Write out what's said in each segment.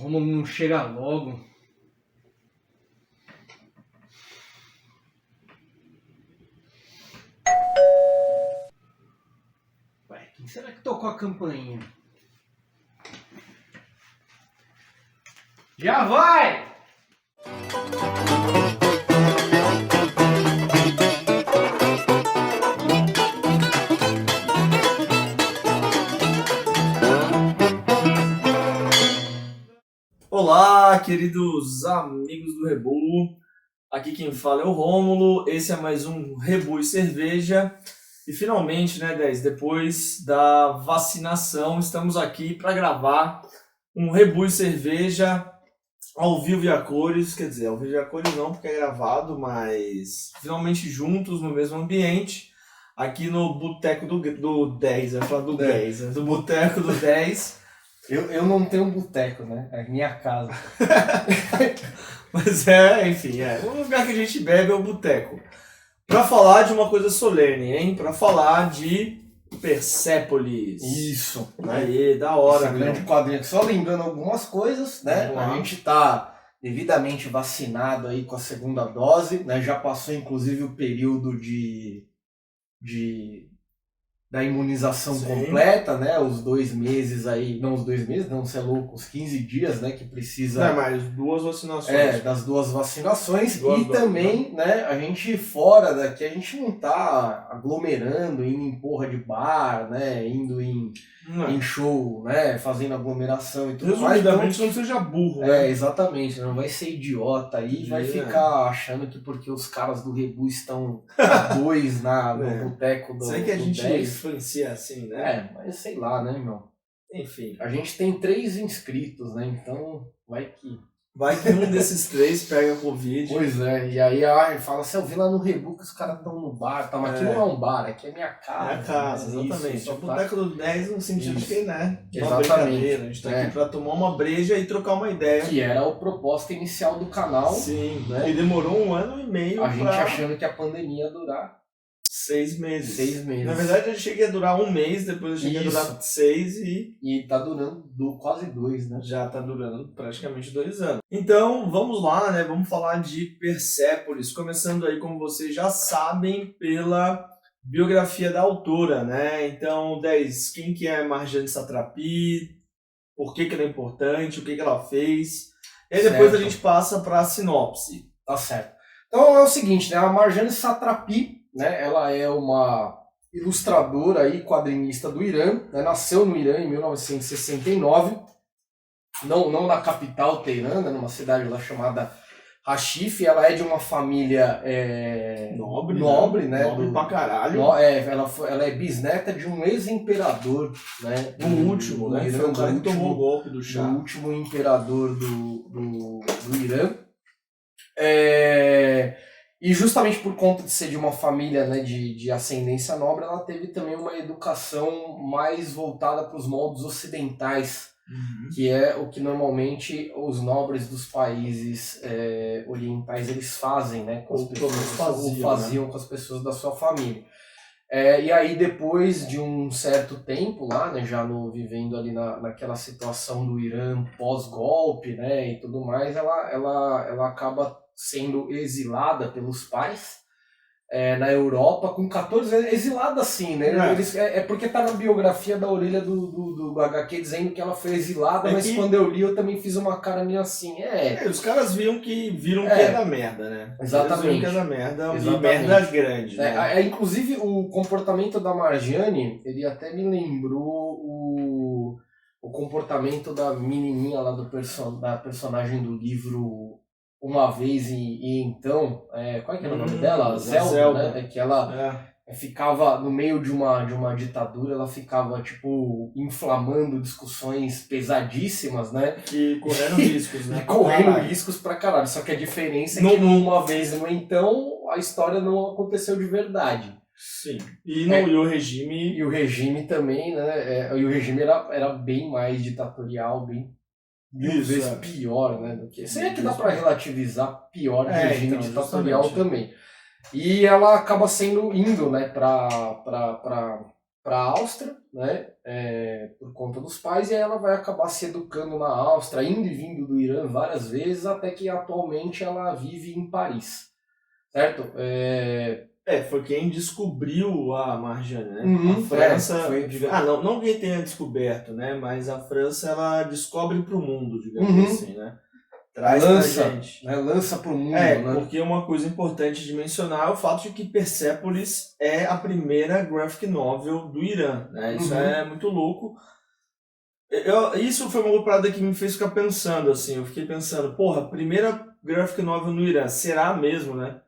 Rômulo não chega logo. Ué, quem será que tocou a campainha? Já vai! Olá, queridos amigos do Rebu. Aqui quem fala é o Rômulo. Esse é mais um Rebu e Cerveja. E finalmente, né, 10, depois da vacinação, estamos aqui para gravar um Rebu e Cerveja ao vivo e a cores. Quer dizer, ao vivo e a cores não, porque é gravado, mas finalmente juntos no mesmo ambiente. Aqui no Boteco do 10, eu ia falar do 10, né? Do Boteco do 10. Eu não tenho um boteco, né? É minha casa. Mas enfim, o lugar que a gente bebe é o boteco. Pra falar de uma coisa solene, hein? Pra falar de Persépolis. Isso. Aí, da hora, esse grande quadrinho. Só lembrando algumas coisas, né? A gente tá devidamente vacinado aí com a segunda dose, né? Já passou inclusive o período da imunização completa, né? Os 2 meses aí, não os 2 meses, não, você é louco, os 15 dias, né? Que precisa... Não, mas 2 vacinações. Das 2 vacinações. Duas também, né? A gente fora daqui, a gente não tá aglomerando, indo em porra de bar, né? Indo em show, né? Fazendo aglomeração e tudo mais. Resumidamente, não seja burro, né? Exatamente. Não vai ser idiota aí, vai ficar achando que porque os caras do Rebu estão 2 no boteco do Sei que a gente 10. influencia assim, né? Mas sei lá, né, meu? Enfim. A gente tem 3 inscritos, né? Então, vai que um desses 3 pega Covid. Pois é, e aí fala assim, eu vi lá no Rebu que os caras estão no bar, tá? Mas aqui não é um bar, aqui é minha casa. Minha casa, né? exatamente. Isso, o Boteco do 10 no sentido de que, né? Exatamente. A gente tá aqui pra tomar uma breja e trocar uma ideia. Que era a proposta inicial do canal. Sim, né? E demorou 1 ano e meio a gente achando que a pandemia ia durar 6 meses. 6 meses. Na verdade, eu cheguei a durar 1 mês, depois eu cheguei a durar 6 E tá durando quase 2, né? Já tá durando praticamente 2 anos. Então, vamos lá, né? Vamos falar de Persépolis. Começando aí, como vocês já sabem, pela biografia da autora, né? Então, 10, quem que é Marjane Satrapi? Por que ela é importante? O que ela fez? E aí depois a gente passa para a sinopse. Tá certo. Então é o seguinte, né? A Marjane Satrapi, né? Ela é uma ilustradora e quadrinista do Irã, né? Nasceu no Irã em 1969, não na capital Teherã, né? Numa cidade lá chamada Rashif. Ela é de uma família nobre, né? Nobre pra caralho. Ela é bisneta de um ex-imperador, né? Do último, né? Irã, o cara que tomou o golpe do chá. Do último imperador do Irã. E justamente por conta de ser de uma família, né, de ascendência nobre, ela teve também uma educação mais voltada para os moldes ocidentais, que é o que normalmente os nobres dos países orientais eles fazem, né, com as pessoas, faziam com as pessoas da sua família. E aí depois de um certo tempo lá, né, já vivendo ali naquela situação do Irã pós-golpe, né, e tudo mais, ela acaba sendo exilada pelos pais na Europa com 14 anos, exilada assim, né? Porque tá na biografia da orelha do HQ dizendo que ela foi exilada, mas quando eu li eu também fiz uma cara meio assim, os caras viram que é da merda, né? Exatamente. Eles viram que é da merda, e merda grande, né? Inclusive o comportamento da Marjane, ele até me lembrou o comportamento da menininha lá da personagem do livro Uma Vez e Então, qual é que era o nome dela? Zelda, né? Que ela ficava no meio de uma ditadura, ela ficava tipo inflamando discussões pesadíssimas, né? Que correram riscos, né? Riscos pra caralho. Só que a diferença é que Uma Vez e Então a história não aconteceu de verdade. Sim. E o regime. E o regime também, né? E o regime era bem mais ditatorial, bem 1000 vezes pior, né? Do que... Será que dá pra relativizar pior regime ditatorial também? E ela acaba indo, né, pra para a Áustria, né, por conta dos pais, e aí ela vai acabar se educando na Áustria, indo e vindo do Irã várias vezes, até que atualmente ela vive em Paris, certo? Foi quem descobriu a Marjane, né? Uhum, A França, foi. não quem tenha descoberto, né? Mas a França, ela descobre pro mundo, digamos Uhum. assim, né? Traz pra gente. Né? Lança pro mundo, né? Porque uma coisa importante de mencionar é o fato de que Persepolis é a primeira graphic novel do Irã, né? Isso é muito louco. Isso foi uma parada que me fez ficar pensando, assim. Eu fiquei pensando, porra, primeira graphic novel no Irã, será mesmo, né?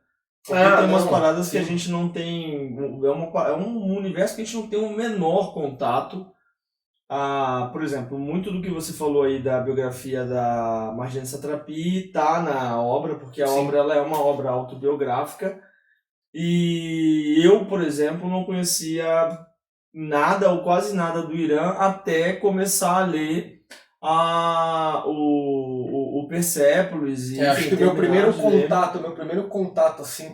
Porque tem umas paradas que a gente não tem. É um universo que a gente não tem o menor contato. Por exemplo, muito do que você falou aí da biografia da Marjane Satrapi tá na obra, porque a obra ela é uma obra autobiográfica. E eu, por exemplo, não conhecia nada ou quase nada do Irã até começar a ler o Persepolis. E, acho que o meu primeiro contato assim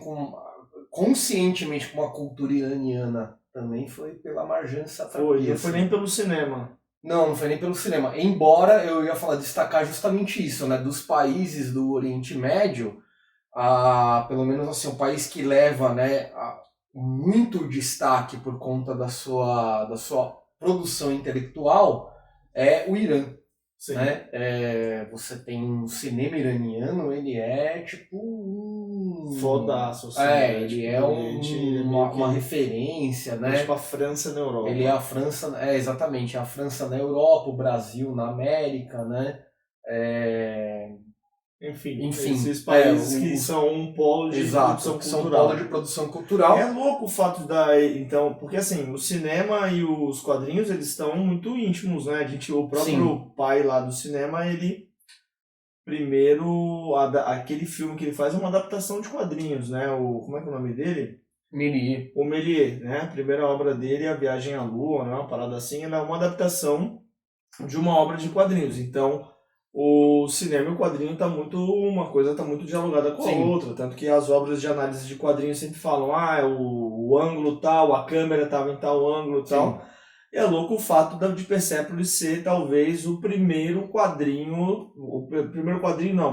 conscientemente com uma cultura iraniana também foi pela Marjane Satrapi. Não foi nem pelo cinema. Não foi nem pelo cinema. Embora eu ia destacar justamente isso, né? Dos países do Oriente Médio, pelo menos assim, um país que leva, né, muito destaque por conta da sua produção intelectual é o Irã. Sim. Né? Você tem um cinema iraniano, ele é tipo fodaço, assim, ele é uma referência, né? Tipo a França na Europa. Ele é a França, exatamente, a França na Europa, o Brasil na América, né? Enfim, esses países que são um polo de produção cultural. São um polo de produção cultural. É louco o fato então, porque assim, o cinema e os quadrinhos, eles estão muito íntimos, né? O próprio pai lá do cinema, ele primeiro, aquele filme que ele faz é uma adaptação de quadrinhos, né? Como é que é o nome dele? Méliès. O Méliès, né? A primeira obra dele, A Viagem à Lua, né? Uma parada assim, ela é uma adaptação de uma obra de quadrinhos. Então, o cinema e o quadrinho uma coisa tá muito dialogada com a outra, tanto que as obras de análise de quadrinhos sempre falam, o ângulo tal, a câmera estava em tal ângulo tal. E é louco o fato de Persepolis ser talvez o primeiro quadrinho,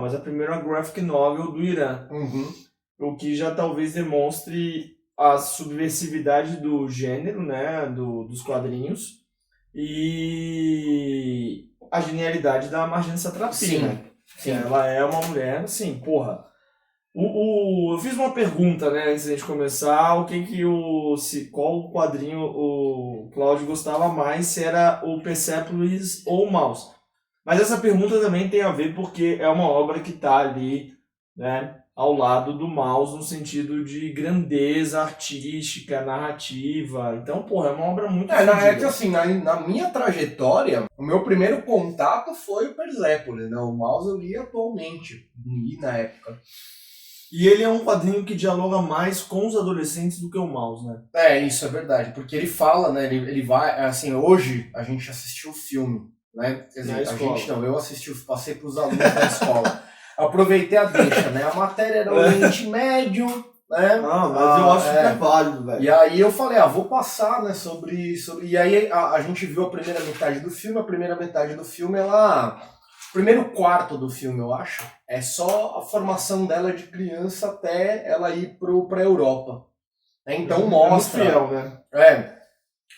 mas a primeira graphic novel do Irã. O que já talvez demonstre a subversividade do gênero, né, dos quadrinhos, e a genialidade da Marjane Satrapi, né? Ela é uma mulher, assim, porra. Eu fiz uma pergunta, né, antes de a gente começar, qual quadrinho o Cláudio gostava mais, se era o Persepolis ou o Maus. Mas essa pergunta também tem a ver porque é uma obra que está ali, né, ao lado do Maus, no sentido de grandeza artística, narrativa. Então, porra, é uma obra muito É que assim, na minha trajetória, o meu primeiro contato foi o Persepolis, né? O Maus eu li atualmente, li na época. E ele é um quadrinho que dialoga mais com os adolescentes do que o Maus, né? Isso é verdade, porque ele fala, né, ele vai, assim, hoje a gente assistiu o filme, né? Quer dizer, eu passei pros alunos da escola. Aproveitei a deixa, né? A matéria era Oriente Médio, né? Mas eu acho que é válido, velho. E aí eu falei, vou passar, né, sobre... E aí a gente viu a primeira metade do filme, o primeiro quarto do filme, eu acho, é só a formação dela de criança até ela ir pra Europa. Então mostra... É muito fiel, né?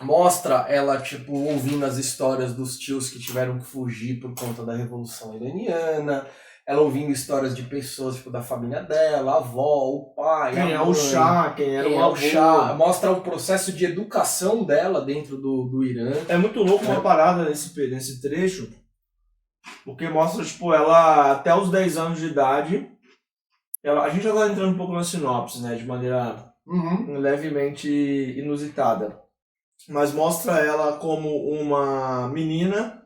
Mostra ela, tipo, ouvindo as histórias dos tios que tiveram que fugir por conta da Revolução Iraniana, ela ouvindo histórias de pessoas, tipo, da família dela, a avó, o pai, quem é o Shah, quem era o avô. Mostra o processo de educação dela dentro do Irã. É muito louco uma parada nesse trecho, porque mostra, tipo, ela até os 10 anos de idade, a gente já tá entrando um pouco na sinopse, né, de maneira levemente inusitada. Mas mostra ela como uma menina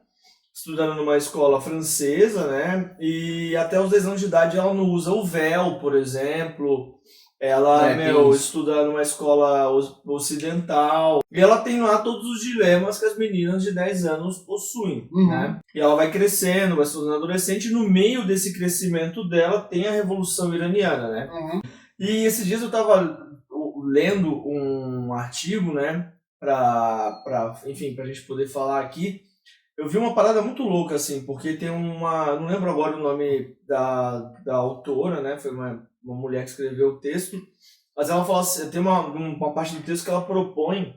estudando numa escola francesa, né? E até os 10 anos de idade ela não usa o véu, por exemplo. Ela estuda numa escola ocidental. E ela tem lá todos os dilemas que as meninas de 10 anos possuem, né? E ela vai crescendo, vai se tornando adolescente. E no meio desse crescimento dela tem a Revolução Iraniana, né? E esses dias eu estava lendo um artigo, né? enfim, pra gente poder falar aqui. Eu vi uma parada muito louca, assim, porque tem não lembro agora o nome da autora, né? Foi uma mulher que escreveu o texto, mas ela fala assim, tem uma parte do texto que ela propõe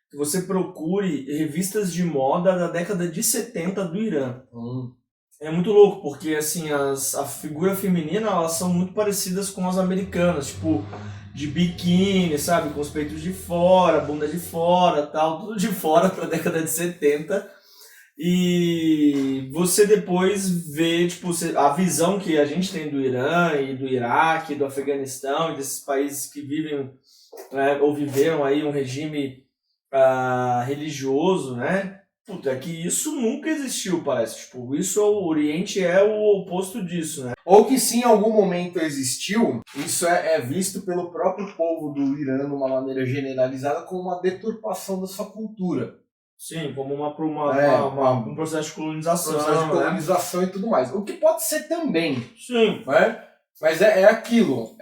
que você procure revistas de moda da década de 70 do Irã. É muito louco, porque assim, a figura feminina, elas são muito parecidas com as americanas, tipo, de biquíni, sabe? Com os peitos de fora, bunda de fora, tal, tudo de fora pra década de 70. E você depois vê, tipo, a visão que a gente tem do Irã e do Iraque, do Afeganistão e desses países que vivem, né, ou viveram aí um regime religioso, né? Puta, é que isso nunca existiu, parece. Tipo, o Oriente é o oposto disso, né? Ou que sim, em algum momento existiu, isso é visto pelo próprio povo do Irã, de uma maneira generalizada, como uma deturpação da sua cultura. Sim, como um processo de colonização. Processo de colonização, né? E tudo mais. O que pode ser também. Sim. Né? Mas é aquilo.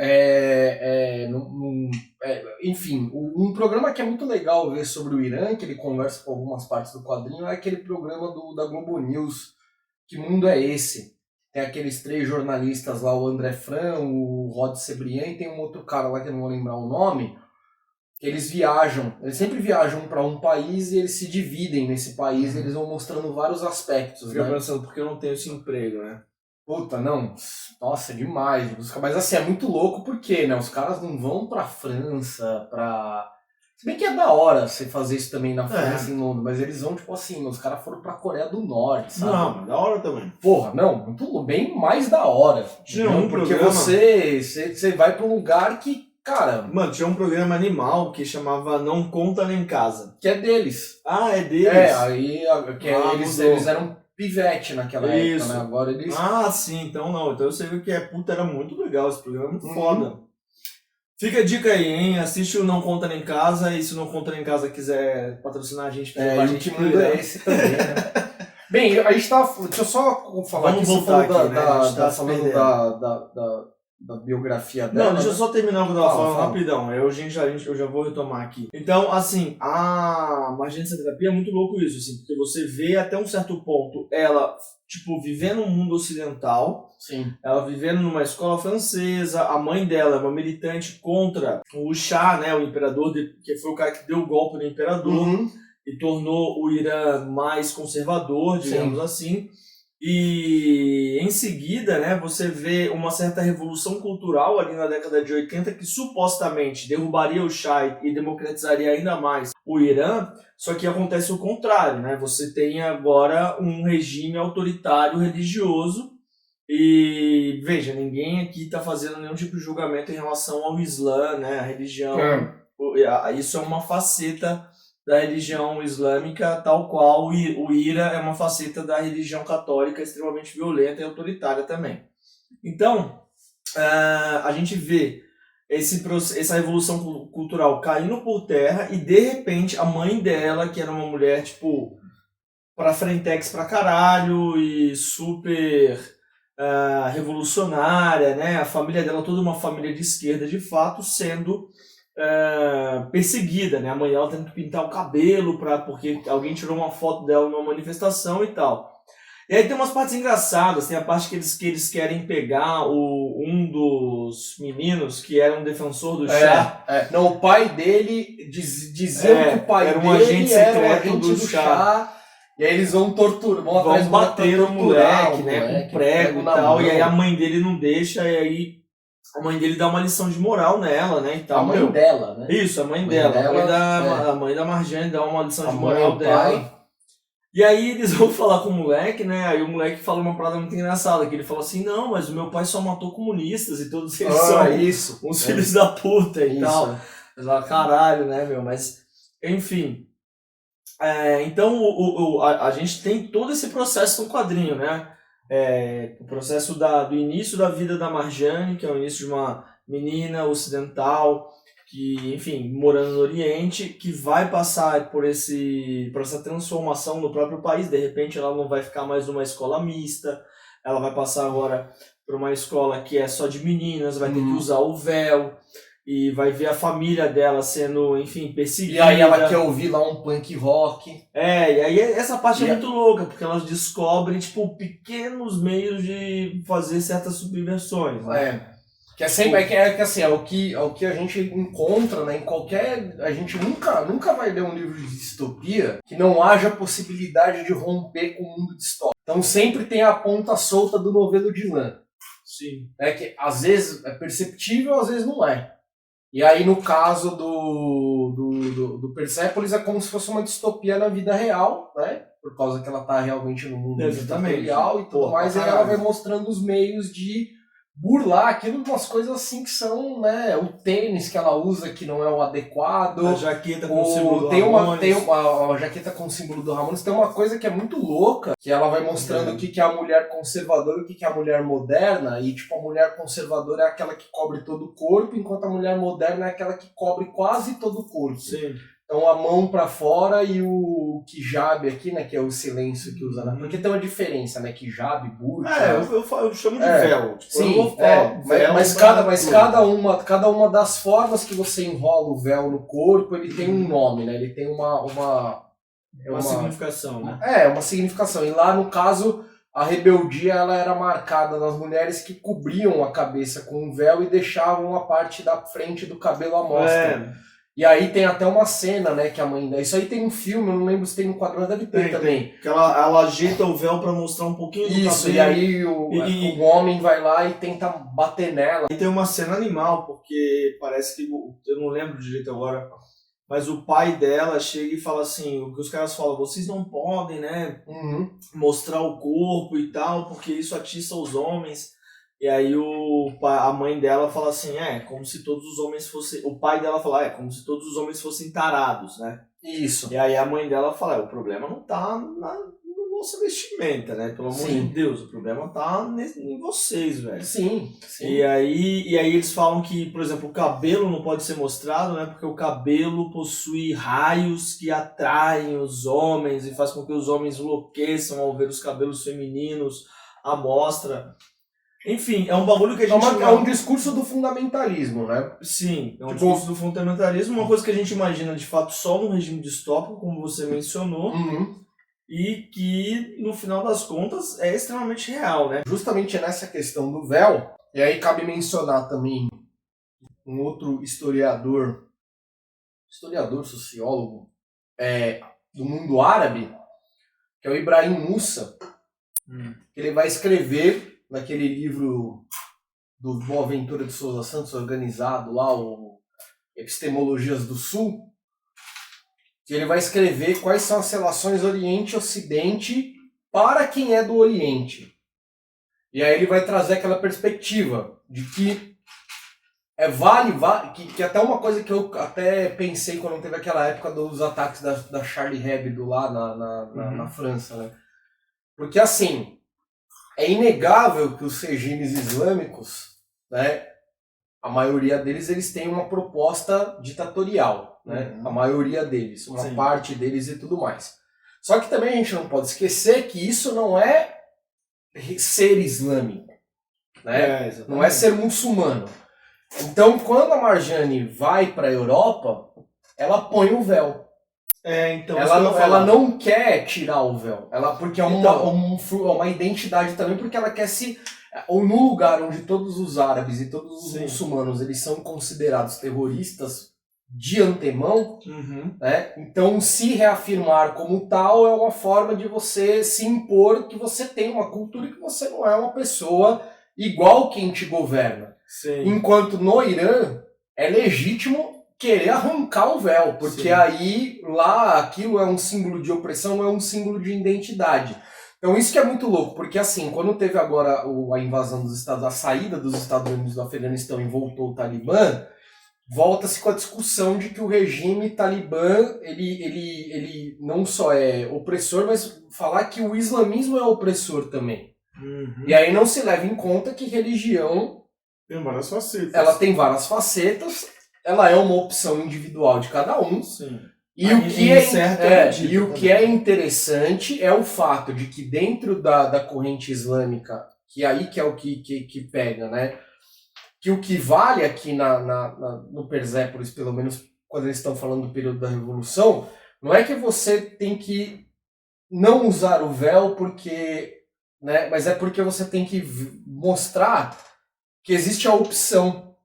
Enfim, um programa que é muito legal ver sobre o Irã, que ele conversa com algumas partes do quadrinho, é aquele programa da Globo News, Que Mundo é Esse? Tem aqueles 3 jornalistas lá, o André Fran, o Rod Sebrian, e tem um outro cara lá que eu não vou lembrar o nome, que eles sempre viajam para um país e eles se dividem nesse país, e eles vão mostrando vários aspectos. Fica pensando, porque eu não tenho esse emprego, né? Puta, não, nossa, é demais. Mas assim, é muito louco porque, né, os caras não vão pra França, Se bem que é da hora você fazer isso também na França, em Londres, mas eles vão, tipo assim, os caras foram pra Coreia do Norte, sabe? Não, da hora também. Porra, não, bem mais da hora. Tinha porque você vai pra um lugar que, cara... Mano, tinha um programa animal que chamava Não Conta Nem Casa. Que é deles. Ah, é deles? Aí eles eram pivete naquela época, né? Agora eles... Ah, sim, então não. Então eu sei o que é. Puta, era muito legal esse programa, muito foda. Fica a dica aí, hein? Assiste o Não Conta Nem Casa, e se o Não Conta Nem Casa quiser patrocinar a gente, a gente muda esse também, né? Bem, a gente tava... Deixa eu só falar Vamos voltar aqui, né? A gente tá falando da biografia dela. Não, deixa eu só terminar o que eu tava falando fala. Rapidão. Eu já vou retomar aqui. Então, assim, a Marjane Satrapi é muito louco isso, assim, porque você vê até um certo ponto ela, tipo, vivendo um mundo ocidental. Sim. Ela vivendo numa escola francesa, a mãe dela é uma militante contra o Shah, né, o imperador, que foi o cara que deu o golpe no imperador e tornou o Irã mais conservador, digamos assim. E em seguida, né, você vê uma certa revolução cultural ali na década de 80 que supostamente derrubaria o Shah e democratizaria ainda mais o Irã, só que acontece o contrário, né? Você tem agora um regime autoritário religioso e, veja, ninguém aqui está fazendo nenhum tipo de julgamento em relação ao Islã, né, a religião. Isso é uma faceta da religião islâmica, tal qual o IRA é uma faceta da religião católica extremamente violenta e autoritária também. Então, a gente vê essa revolução cultural caindo por terra e, de repente, a mãe dela, que era uma mulher, tipo, pra frentex pra caralho e super revolucionária, né? A família dela, toda uma família de esquerda, de fato, sendo... perseguida, né? A mãe dela tendo que pintar o cabelo porque alguém tirou uma foto dela numa manifestação e tal. E aí tem umas partes engraçadas, tem a parte que eles querem pegar um dos meninos que era um defensor do Shah. Não, o pai dele dizia que o pai era dele um agente secreto do Shah. E aí eles vão torturar, vão bater no moleque, né? Com prego e tal. E aí a mãe dele não deixa, e aí a mãe dele dá uma lição de moral nela, né? E tal. A mãe dela, né? Isso, a mãe dela. A mãe da Marjane dá uma lição de moral dela. Pai. E aí eles vão falar com o moleque, né? Aí o moleque fala uma parada muito engraçada, que ele fala assim, não, mas o meu pai só matou comunistas e todos eles são uns filhos da puta e tal. Eles falam, caralho, né, meu? Mas, enfim. Então a gente tem todo esse processo no quadrinho, né? O processo do início da vida da Marjane, que é o início de uma menina ocidental, que, enfim, morando no Oriente, que vai passar por essa transformação no próprio país. De repente ela não vai ficar mais numa escola mista, ela vai passar agora para uma escola que é só de meninas, vai ter que usar o véu. e vai ver a família dela sendo, enfim, perseguida. E aí ela quer ouvir lá um punk rock. E aí essa parte é muito louca, porque elas descobrem, tipo, pequenos meios de fazer certas subversões, né? Que é sempre, assim, é o que a gente encontra, né, em qualquer... A gente nunca vai ler um livro de distopia que não haja possibilidade de romper com o mundo distópico. Então sempre tem a ponta solta do novelo de lã. Sim. Que às vezes é perceptível, às vezes não é. E aí, no caso do Persepolis, é como se fosse uma distopia na vida real, né? Por causa que ela está realmente no mundo ditatorial e tudo mais, e ela vai mostrando os meios de burlar aquilo, umas coisas assim que são, né? O tênis que ela usa que não é o adequado. A jaqueta com o símbolo do Ramones. Tem uma jaqueta com o símbolo do Ramones. Tem uma coisa que é muito louca, que ela vai mostrando o que é a mulher conservadora e o que é a mulher moderna. E, tipo, a mulher conservadora é aquela que cobre todo o corpo, enquanto a mulher moderna é aquela que cobre quase todo o corpo. Sim. Então a mão pra fora e o hijab aqui, né, que é o silêncio que usa, né? Porque tem uma diferença, né, hijab, burka. Eu chamo de véu. Tipo, sim, véu, mas cada uma das formas que você enrola o véu no corpo, ele tem um nome, né? Ele tem uma significação, né? Uma significação. E lá, no caso, a rebeldia ela era marcada nas mulheres que cobriam a cabeça com um véu e deixavam a parte da frente do cabelo à mostra. E aí tem até uma cena, né, que a mãe... Isso aí tem um filme, eu não lembro se tem no quadrinho, deve ter também. Que ela ajeita o véu pra mostrar um pouquinho do cabelo. Isso, e aí o homem vai lá e tenta bater nela. E tem uma cena animal, porque parece que... Eu não lembro direito agora, mas o pai dela chega e fala assim, o que os caras falam, vocês não podem, né, mostrar o corpo e tal, porque isso atiça os homens. E aí a mãe dela fala assim, como se todos os homens fossem... O pai dela fala, como se todos os homens fossem tarados, né? Isso. E aí a mãe dela fala, o problema não tá na nossa vestimenta, né? Pelo amor de Deus, o problema tá em vocês, velho. Sim. E aí eles falam que, por exemplo, o cabelo não pode ser mostrado, né? Porque o cabelo possui raios que atraem os homens e faz com que os homens enlouqueçam ao ver os cabelos femininos à mostra. Enfim, é um bagulho que a gente... É um discurso do fundamentalismo, né? Sim, é um discurso do fundamentalismo, uma coisa que a gente imagina de fato só num regime distópico, como você mencionou, e que no final das contas é extremamente real, né? Justamente nessa questão do véu, e aí cabe mencionar também um outro historiador, sociólogo, do mundo árabe, que é o Ibrahim Musa, que ele vai escrever naquele livro do Boaventura de Souza Santos, organizado lá, o Epistemologias do Sul, que ele vai escrever quais são as relações Oriente e Ocidente para quem é do Oriente. E aí ele vai trazer aquela perspectiva de que que até uma coisa que eu até pensei quando teve aquela época dos ataques da Charlie Hebdo lá na França, né? Porque assim, é inegável que os regimes islâmicos, né, a maioria deles, eles têm uma proposta ditatorial, né? A maioria deles, uma parte deles e tudo mais. Só que também a gente não pode esquecer que isso não é ser islâmico, né? Não é ser muçulmano. Então, quando a Marjane vai para a Europa, ela põe o véu. Então, ela não quer tirar o véu, porque é uma identidade também, porque ela quer ou no lugar onde todos os árabes e todos os muçulmanos eles são considerados terroristas de antemão, né? Então se reafirmar como tal é uma forma de você se impor que você tem uma cultura e que você não é uma pessoa igual quem te governa. Enquanto no Irã é legítimo querer arrancar o véu, porque aí lá aquilo é um símbolo de opressão, é um símbolo de identidade. Então isso que é muito louco, porque assim, quando teve agora a invasão dos Estados Unidos, a saída dos Estados Unidos do Afeganistão e voltou o Talibã, volta-se com a discussão de que o regime talibã, ele não só é opressor, mas falar que o islamismo é opressor também. E aí não se leva em conta que religião tem várias facetas. Ela tem várias facetas, ela é uma opção individual de cada um. E o que é interessante é o fato de que dentro da corrente islâmica, que aí que é o que pega, né? que o que vale aqui no Persépolis, pelo menos quando eles estão falando do período da Revolução, não é que você tem que não usar o véu porque, né, mas é porque você tem que mostrar que existe a opção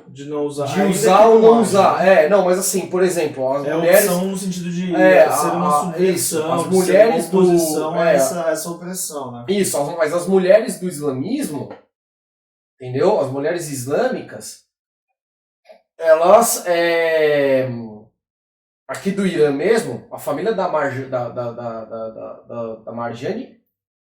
de não usar, de usar ou não usar. Né? Não, mas assim, por exemplo, as mulheres... opção no sentido de ser uma subversão, as mulheres ser uma oposição a essa opressão, né? Isso, mas as mulheres do islamismo, entendeu? As mulheres islâmicas, elas, aqui do Irã mesmo, a família da Marjane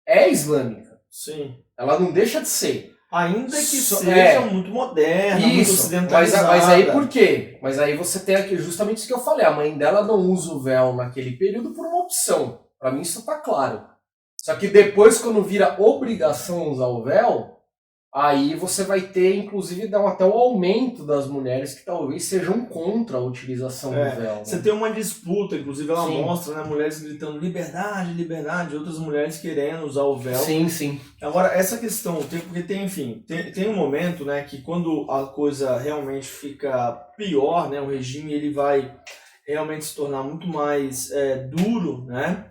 é islâmica. Sim. Ela não deixa de ser. Ainda que seja muito moderna, muito ocidentalizada. Mas aí por quê? Mas aí você tem aqui justamente isso que eu falei. A mãe dela não usa o véu naquele período por uma opção. Pra mim isso tá claro. Só que depois, quando vira obrigação usar o véu, aí você vai ter, inclusive, até o aumento das mulheres que talvez sejam contra a utilização do véu. Né? Você tem uma disputa, inclusive ela mostra, né, mulheres gritando liberdade, liberdade, outras mulheres querendo usar o véu. Sim, sim. Agora, essa questão, porque tem, enfim, tem um momento, né, que quando a coisa realmente fica pior, né, o regime ele vai realmente se tornar muito mais duro, né?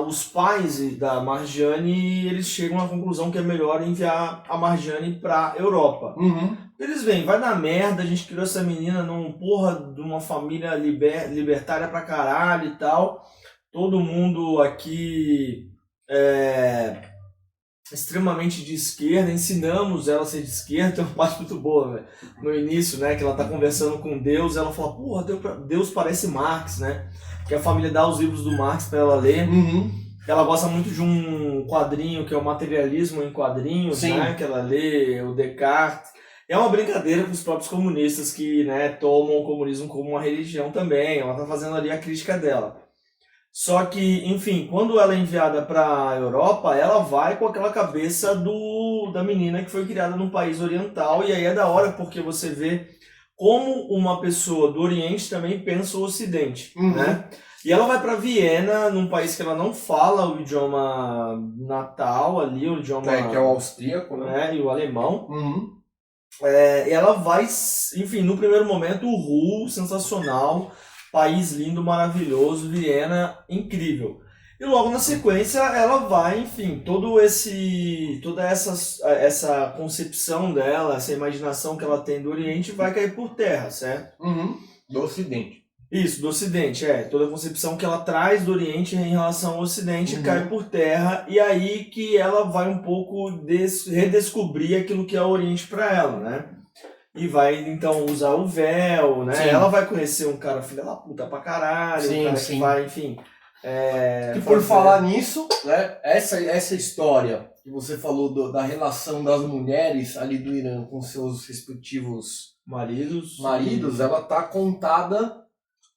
Os pais da Marjane, eles chegam à conclusão que é melhor enviar a Marjane pra Europa. Uhum. Eles veem, vai dar merda, a gente criou essa menina de uma família libertária pra caralho e tal. Todo mundo aqui extremamente de esquerda, ensinamos ela a ser de esquerda, tem uma parte muito boa, né? No início, né, que ela tá conversando com Deus, ela fala, porra, Deus parece Marx, né? Que a família dá os livros do Marx para ela ler. Uhum. Ela gosta muito de um quadrinho que é o Materialismo em Quadrinhos, né? Que ela lê o Descartes. É uma brincadeira com os próprios comunistas que, né, tomam o comunismo como uma religião também. Ela tá fazendo ali a crítica dela. Só que, enfim, quando ela é enviada para a Europa, ela vai com aquela cabeça da menina que foi criada num país oriental. E aí é da hora porque você vê como uma pessoa do Oriente também pensa o Ocidente, né? E ela vai para Viena, num país que ela não fala o idioma natal ali, o idioma... que é o austríaco, né? E o alemão. E ela vai, enfim, no primeiro momento, sensacional, país lindo, maravilhoso, Viena, incrível. E logo na sequência ela vai, enfim, toda essa concepção dela, essa imaginação que ela tem do Oriente vai cair por terra, certo? Do Ocidente. Isso, do Ocidente, toda a concepção que ela traz do Oriente em relação ao Ocidente cai por terra, e aí que ela vai um pouco redescobrir aquilo que é o Oriente para ela, né? E vai, então, usar o véu, né? Ela vai conhecer um cara filha da puta pra caralho, um cara que vai, enfim... E por falar nisso, né, essa história que você falou da relação das mulheres ali do Irã com seus respectivos maridos, ela tá contada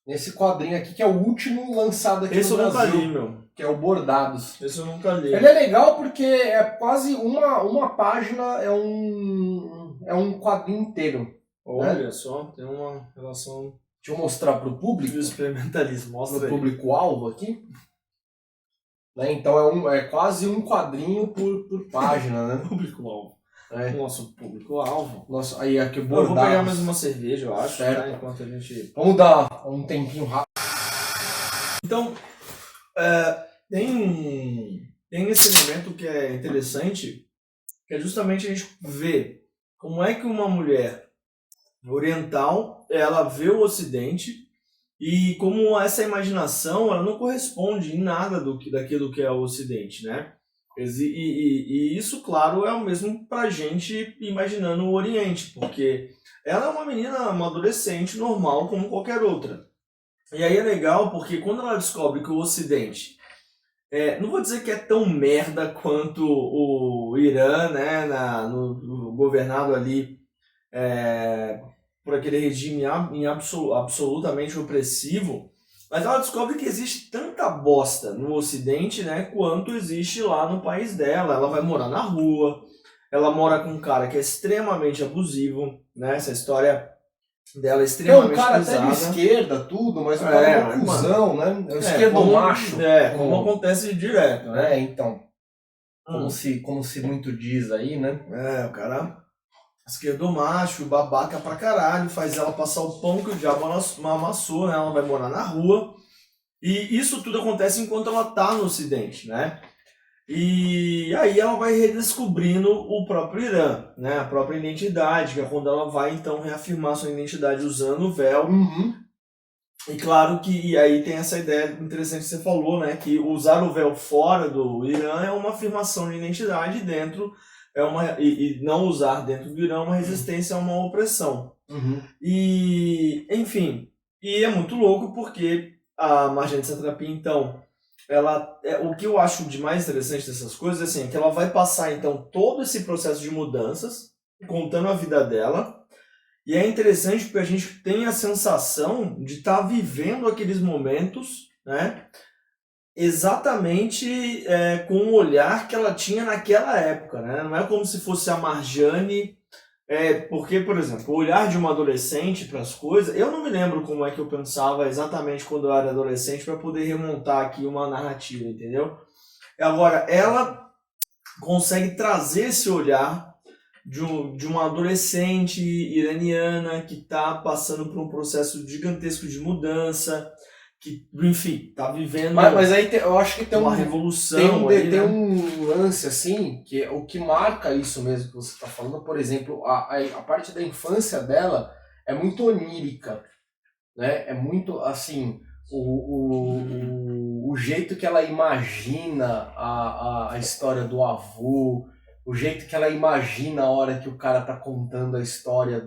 nesse quadrinho aqui, que é o último lançado aqui no Brasil. Esse eu nunca li, meu. Que é o Bordados. Esse eu nunca li. Ele é legal porque é quase uma página, é um quadrinho inteiro. Olha só, tem uma relação... Deixa eu mostrar para o público. Experimentalismo, mostra aí. Público-alvo aqui. Né? Então é quase um quadrinho por página, né? Público-alvo. Nosso público-alvo. Aí aqui o Bordados. Eu vou pegar mais uma cerveja, eu acho, certo. Né? Enquanto a gente... Vamos dar um tempinho rápido. Então, tem esse elemento que é interessante, que é justamente a gente ver como é que uma mulher oriental, ela vê o Ocidente e como essa imaginação ela não corresponde em nada daquilo que é o Ocidente, né? E isso, claro, é o mesmo pra gente imaginando o Oriente, porque ela é uma menina, uma adolescente normal como qualquer outra. E aí é legal porque quando ela descobre que o Ocidente, não vou dizer que é tão merda quanto o Irã, né, governado ali por aquele regime absolutamente opressivo, mas ela descobre que existe tanta bosta no Ocidente, né, quanto existe lá no país dela. Ela vai morar na rua, ela mora com um cara que é extremamente abusivo, né, essa história dela é extremamente pesada. É um cara pesada. até de esquerda, tudo, mas o cara é uma cuzão, né? É um esquerdo macho. Como acontece direto, né? Então. como se muito diz aí, né? O cara esquerdomacho, babaca pra caralho, faz ela passar o pão que o diabo amassou, né? Ela vai morar na rua. E isso tudo acontece enquanto ela tá no Ocidente, né? E aí ela vai redescobrindo o próprio Irã, né? A própria identidade, que é quando ela vai então reafirmar sua identidade usando o véu. E claro que aí tem essa ideia interessante que você falou, né? Que usar o véu fora do Irã é uma afirmação de identidade, dentro e não usar dentro do Irã é uma resistência a uma opressão. E, enfim, e é muito louco porque a Marjane Satrapi, então, o que eu acho de mais interessante dessas coisas assim, é que ela vai passar então todo esse processo de mudanças, contando a vida dela. E é interessante porque a gente tem a sensação de estar vivendo aqueles momentos, né, exatamente com o olhar que ela tinha naquela época, né? Não é como se fosse a Marjane, porque, por exemplo, o olhar de uma adolescente para as coisas, eu não me lembro como é que eu pensava exatamente quando eu era adolescente para poder remontar aqui uma narrativa, entendeu? Agora, ela consegue trazer esse olhar de uma adolescente iraniana que está passando por um processo gigantesco de mudança, que, enfim, está vivendo mas aí eu acho que tem uma revolução. Tem um lance, assim, que o que marca isso mesmo que você está falando, por exemplo, a parte da infância dela é muito onírica, né? É muito, assim, o jeito que ela imagina a história do avô, o jeito que ela imagina a hora que o cara tá contando a história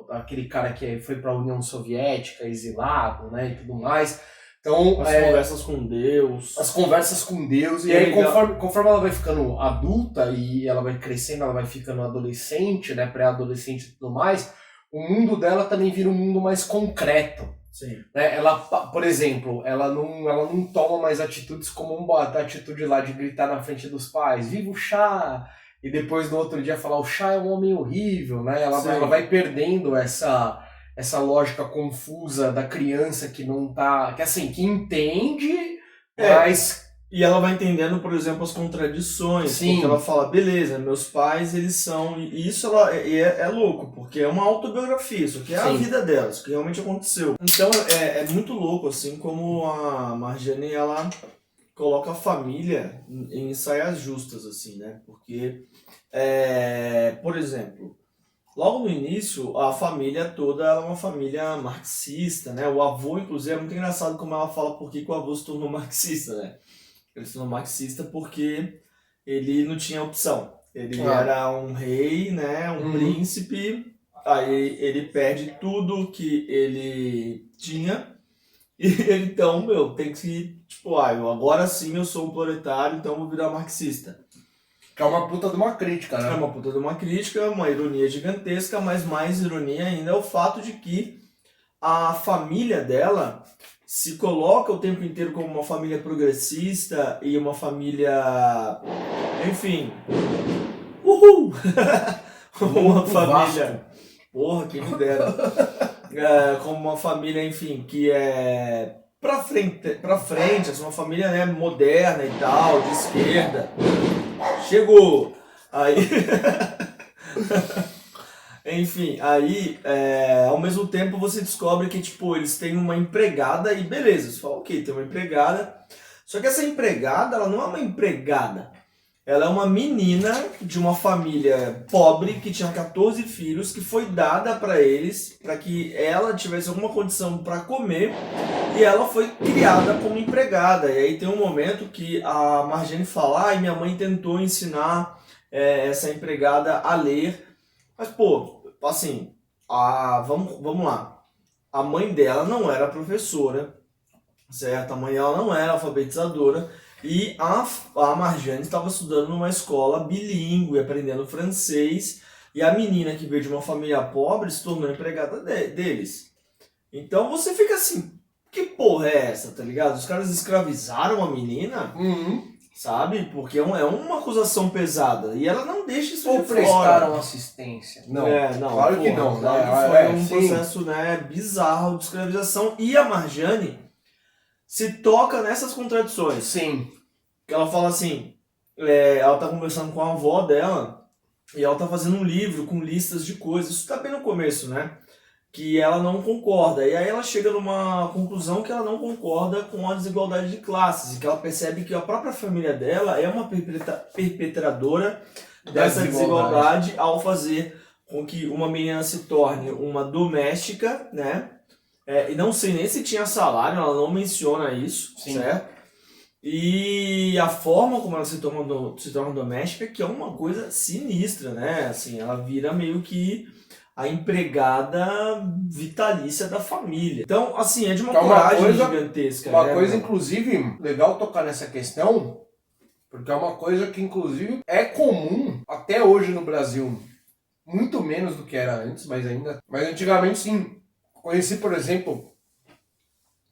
daquele cara que foi para a União Soviética, exilado, né, e tudo mais. Então, as conversas com Deus. As conversas com Deus. E aí, conforme ela vai ficando adulta e ela vai crescendo, ela vai ficando adolescente, né, pré-adolescente e tudo mais, o mundo dela também vira um mundo mais concreto. Sim. Né? Ela, por exemplo, ela não toma mais atitudes como a atitude lá de gritar na frente dos pais, viva o chá, e depois no outro dia falar o chá é um homem horrível, né? Ela vai perdendo essa lógica confusa da criança que não tá, que assim, que entende, mas... E ela vai entendendo, por exemplo, as contradições. Sim. Porque ela fala, beleza, meus pais, eles são... E isso é louco, porque é uma autobiografia, isso aqui é a vida dela, isso que realmente aconteceu. Então é muito louco, assim, como a Marjane, ela coloca a família em saias justas, assim, né? Porque, por exemplo, logo no início, a família toda ela é uma família marxista, né? O avô, inclusive, é muito engraçado como ela fala por que o avô se tornou marxista, né? Ele se tornou marxista porque ele não tinha opção. Ele era um rei, né, um príncipe, aí ele perde tudo que ele tinha, e ele então, tem que, tipo, agora sim eu sou um proletário, então eu vou virar marxista. Que é uma puta de uma crítica, né? É uma puta de uma crítica, uma ironia gigantesca, mas mais ironia ainda é o fato de que a família dela se coloca o tempo inteiro como uma família progressista e uma família, enfim, uma família, vasto. Porra, quem me dera, como uma família, enfim, que é pra frente, assim, uma família, né, moderna e tal, de esquerda. Chegou! Aí... Enfim, aí, ao mesmo tempo você descobre que, tipo, eles têm uma empregada e beleza, você fala, ok, tem uma empregada. Só que essa empregada, ela não é uma empregada. Ela é uma menina de uma família pobre que tinha 14 filhos, que foi dada para eles, para que ela tivesse alguma condição para comer, e ela foi criada como empregada. E aí tem um momento que a Marjane fala, minha mãe tentou ensinar essa empregada a ler. Mas, pô, assim, vamos lá. A mãe dela não era professora, certo? A mãe dela não era alfabetizadora. E a Marjane estava estudando numa escola bilíngue, aprendendo francês. E a menina que veio de uma família pobre se tornou empregada deles. Então você fica assim, que porra é essa, tá ligado? Os caras escravizaram a menina? Sabe? Porque é uma acusação pesada. E ela não deixa isso de fora. Ou prestaram assistência. Não, claro que não. Claro que foi um processo, né, bizarro de escravização. E a Marjane se toca nessas contradições. Sim. Que ela fala assim, ela tá conversando com a avó dela e ela tá fazendo um livro com listas de coisas. Isso tá bem no começo, né? Que ela não concorda. E aí ela chega numa conclusão que ela não concorda com a desigualdade de classes e que ela percebe que a própria família dela é uma perpetradora dessa desigualdade ao fazer com que uma menina se torne uma doméstica, né? E não sei nem se tinha salário, ela não menciona isso, Sim. certo? E a forma como ela se torna doméstica, que é uma coisa sinistra, né? Assim, ela vira meio que a empregada vitalícia da família. Então, assim, é de uma coragem gigantesca. Uma coisa, inclusive, legal tocar nessa questão, porque é uma coisa que, inclusive, é comum até hoje no Brasil. Muito menos do que era antes, mas antigamente, sim. Conheci, por exemplo,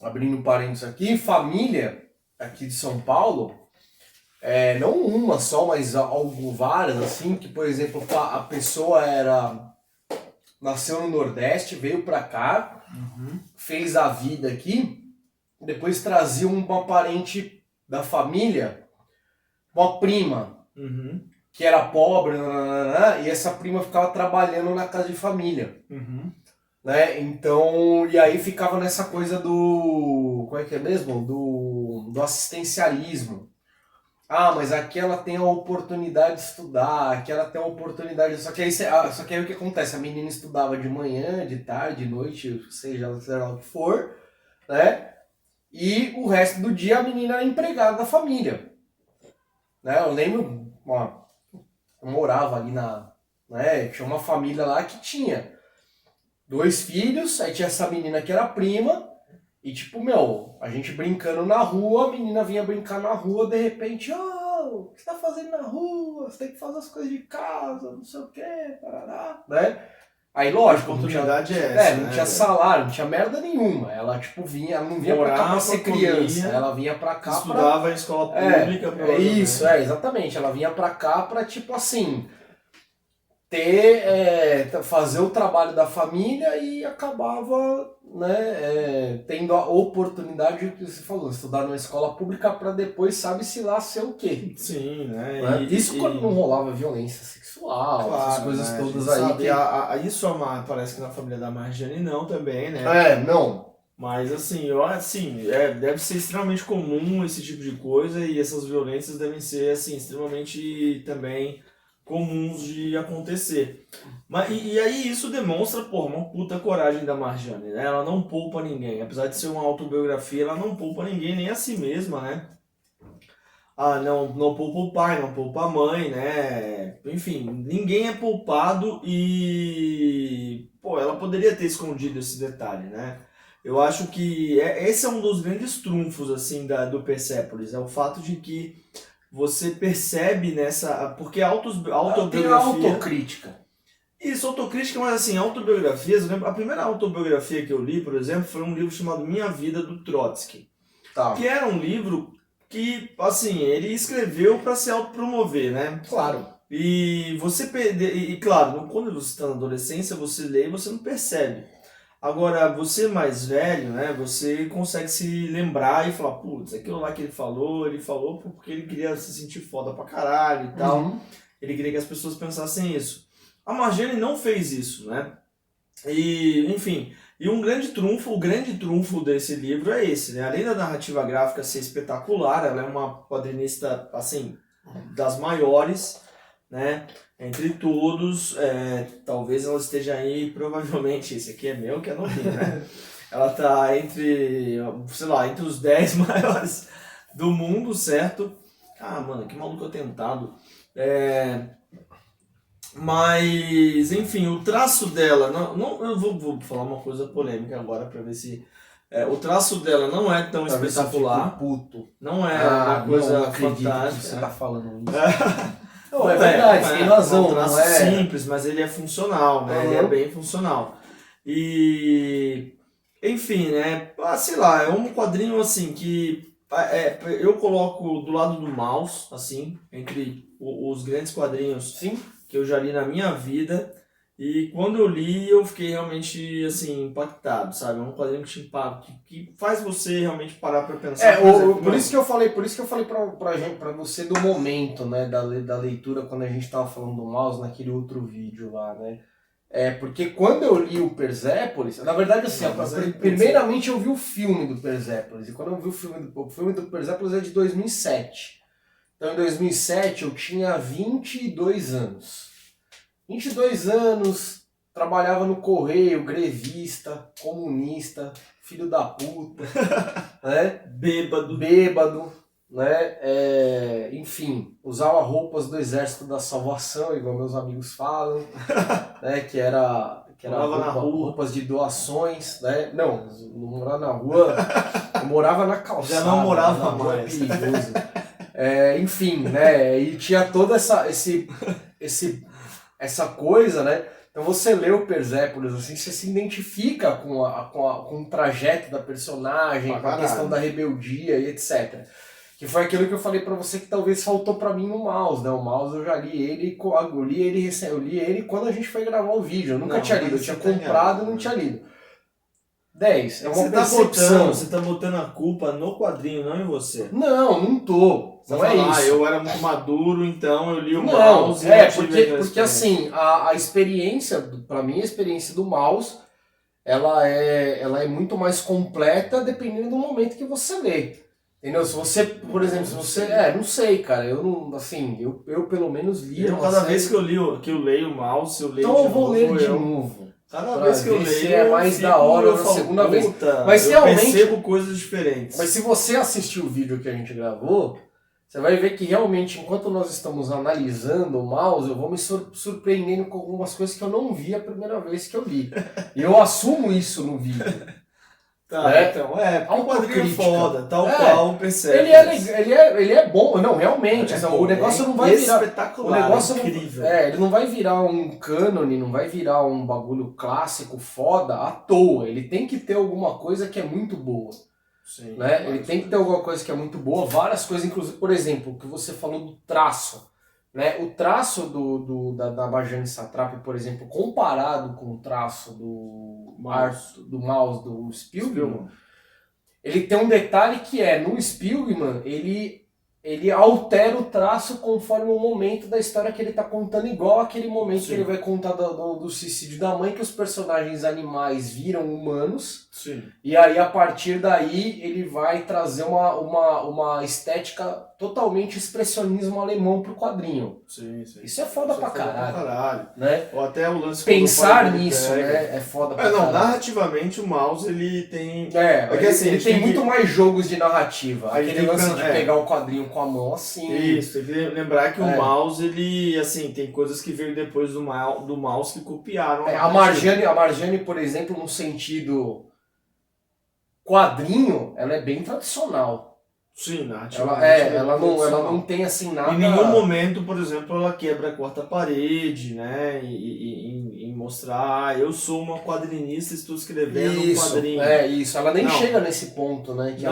abrindo parênteses aqui, família aqui de São Paulo, não uma só, mas várias, assim, que, por exemplo, a pessoa nasceu no Nordeste, veio pra cá, fez a vida aqui, depois trazia uma parente da família, uma prima, que era pobre, e essa prima ficava trabalhando na casa de família. Né? Então, e aí ficava nessa coisa do... Como é que é mesmo? Do assistencialismo. Ah, mas aqui ela tem a oportunidade de estudar, aqui ela tem a oportunidade... Só que aí o que acontece? A menina estudava de manhã, de tarde, de noite, seja lá o que for, né? E o resto do dia a menina era empregada da família. Né? Eu lembro, eu morava ali tinha uma família lá que tinha 2 filhos, aí tinha essa menina que era prima, e tipo, a gente brincando na rua, a menina vinha brincar na rua, de repente, o que você tá fazendo na rua? Você tem que fazer as coisas de casa, não sei o que, parará, né? Aí, lógico, não tinha salário, não tinha merda nenhuma. Ela, tipo, ela não vinha pra cá pra ser criança, ela vinha pra cá estudava em escola pública. Isso, exatamente. Ela vinha pra cá pra, tipo assim, fazer o trabalho da família e acabava, né, tendo a oportunidade, que você falou, estudar numa escola pública para depois sabe-se lá ser o quê. Sim, né? Isso quando não rolava violência sexual, claro, essas coisas todas aí. Isso parece que na família da Marjane não também, né? Não. Mas assim, deve ser extremamente comum esse tipo de coisa e essas violências devem ser assim, extremamente também comuns de acontecer. E aí isso demonstra, uma puta coragem da Marjane, né? Ela não poupa ninguém. Apesar de ser uma autobiografia, ela não poupa ninguém, nem a si mesma, né? Não poupa o pai, não poupa a mãe, né? Enfim, ninguém é poupado e... ela poderia ter escondido esse detalhe, né? Eu acho que esse é um dos grandes trunfos, assim, do Persepolis. É o fato de que você percebe porque autobiografia... Tem a autocrítica. Isso, autocrítica, mas assim, autobiografias... Eu lembro, a primeira autobiografia que eu li, por exemplo, foi um livro chamado Minha Vida, do Trotsky. Tá. Que era um livro que, assim, ele escreveu para se autopromover, né? Claro. E claro, quando você está na adolescência, você lê e você não percebe. Agora, você mais velho, né, você consegue se lembrar e falar, putz, aquilo lá que ele falou porque ele queria se sentir foda pra caralho e tal. Ele queria que as pessoas pensassem isso. A Marjane não fez isso, né? E, enfim, o grande trunfo desse livro é esse, né? Além da narrativa gráfica ser espetacular, ela é uma quadrinista, assim, das maiores, né? Entre todos, talvez ela esteja aí, provavelmente, esse aqui é meu, que é novinho, né? Ela tá entre os 10 maiores do mundo, certo? Mano, que maluco atentado. Mas, enfim, o traço dela, eu vou falar uma coisa polêmica agora pra ver se... o traço dela não é tão espetacular. Não é uma coisa fantástica. Que você tá falando isso. Não, é verdade, tem razão. É um traço simples, mas ele é funcional, né? Ele é bem funcional. E, enfim, né? Sei lá, é um quadrinho assim que eu coloco do lado do mouse, assim, entre os grandes quadrinhos que eu já li na minha vida. E quando eu li, eu fiquei realmente, assim, impactado, sabe? É um quadrinho que te impacta, que faz você realmente parar pra pensar. Por isso que eu falei pra você do momento, né, da leitura, quando a gente tava falando do mouse naquele outro vídeo lá, né? Porque quando eu li o Persepolis, na verdade, assim, primeiramente eu vi o filme do Persepolis, e quando eu vi o filme do Persepolis é de 2007. Então, em 2007, eu tinha 22 anos. 22 anos, trabalhava no correio, grevista, comunista, filho da puta, né? Bêbado, né? Enfim, usava roupas do Exército da Salvação, igual meus amigos falam, né? Que era roupas de doações, né? Não morava na rua, eu morava na calçada. Já não morava mais. Perigoso. Enfim, né? E tinha toda essa coisa, né? Então você lê o Persepolis, assim, você se identifica com o trajeto da personagem, com a questão da rebeldia e etc. Que foi aquilo que eu falei pra você que talvez faltou pra mim no mouse, né? O mouse eu já li ele, eu li ele quando a gente foi gravar o vídeo. Eu nunca tinha lido, eu tinha comprado e não tinha lido. 10. É uma percepção. Você tá botando a culpa no quadrinho, não em você. Não tô. Não é isso. Eu era muito maduro, então eu li o mouse. Porque assim, a experiência, pra mim, a experiência do mouse, ela é muito mais completa dependendo do momento que você lê. Entendeu? Se você, por exemplo, não sei, cara, eu não, assim, eu pelo menos li. Cada vez que eu leio o mouse, eu leio então eu vou ler de novo. Cada vez que eu leio, é mais da hora na segunda vez. Mas eu percebo coisas diferentes. Mas se você assistir o vídeo que a gente gravou, você vai ver que realmente, enquanto nós estamos analisando o mouse, eu vou me surpreendendo com algumas coisas que eu não vi a primeira vez que eu li. E eu assumo isso no vídeo. Então, o quadrinho é foda, tal qual percebe. Ele é bom, não, realmente. O negócio não vai virar. Espetacular, o negócio incrível. Ele não vai virar um cânone, não vai virar um bagulho clássico foda à toa. Ele tem que ter alguma coisa que é muito boa. Sim, né? Ele tem que ter alguma coisa que é muito boa, várias coisas, inclusive, por exemplo, o que você falou do traço. Né? O traço da Marjane Satrapi, por exemplo, comparado com o traço do mouse do Spiegelman, ele tem um detalhe que no Spiegelman, ele altera o traço conforme o momento da história que ele está contando, igual aquele momento que ele vai contar do suicídio da mãe, que os personagens animais viram humanos. Sim. E aí, a partir daí, ele vai trazer uma estética totalmente expressionismo alemão pro quadrinho. Sim. Isso é foda pra caralho. Né? Ou até o lance pensar nisso, né? É foda pra caralho. Narrativamente o mouse ele tem. Ele tem muito mais jogos de narrativa. Aquele lance de pegar o quadrinho com a mão assim. Isso, tem que lembrar que o mouse, ele, assim, tem coisas que veio depois do mouse que copiaram. A Marjane, por exemplo, no sentido quadrinho, ela é bem tradicional. Sim, ela não tem assim nada. Em nenhum momento, por exemplo, ela quebra a quarta parede, né? E mostrar, eu sou uma quadrinista, estou escrevendo um quadrinho. Isso. Ela nem chega nesse ponto, né? Que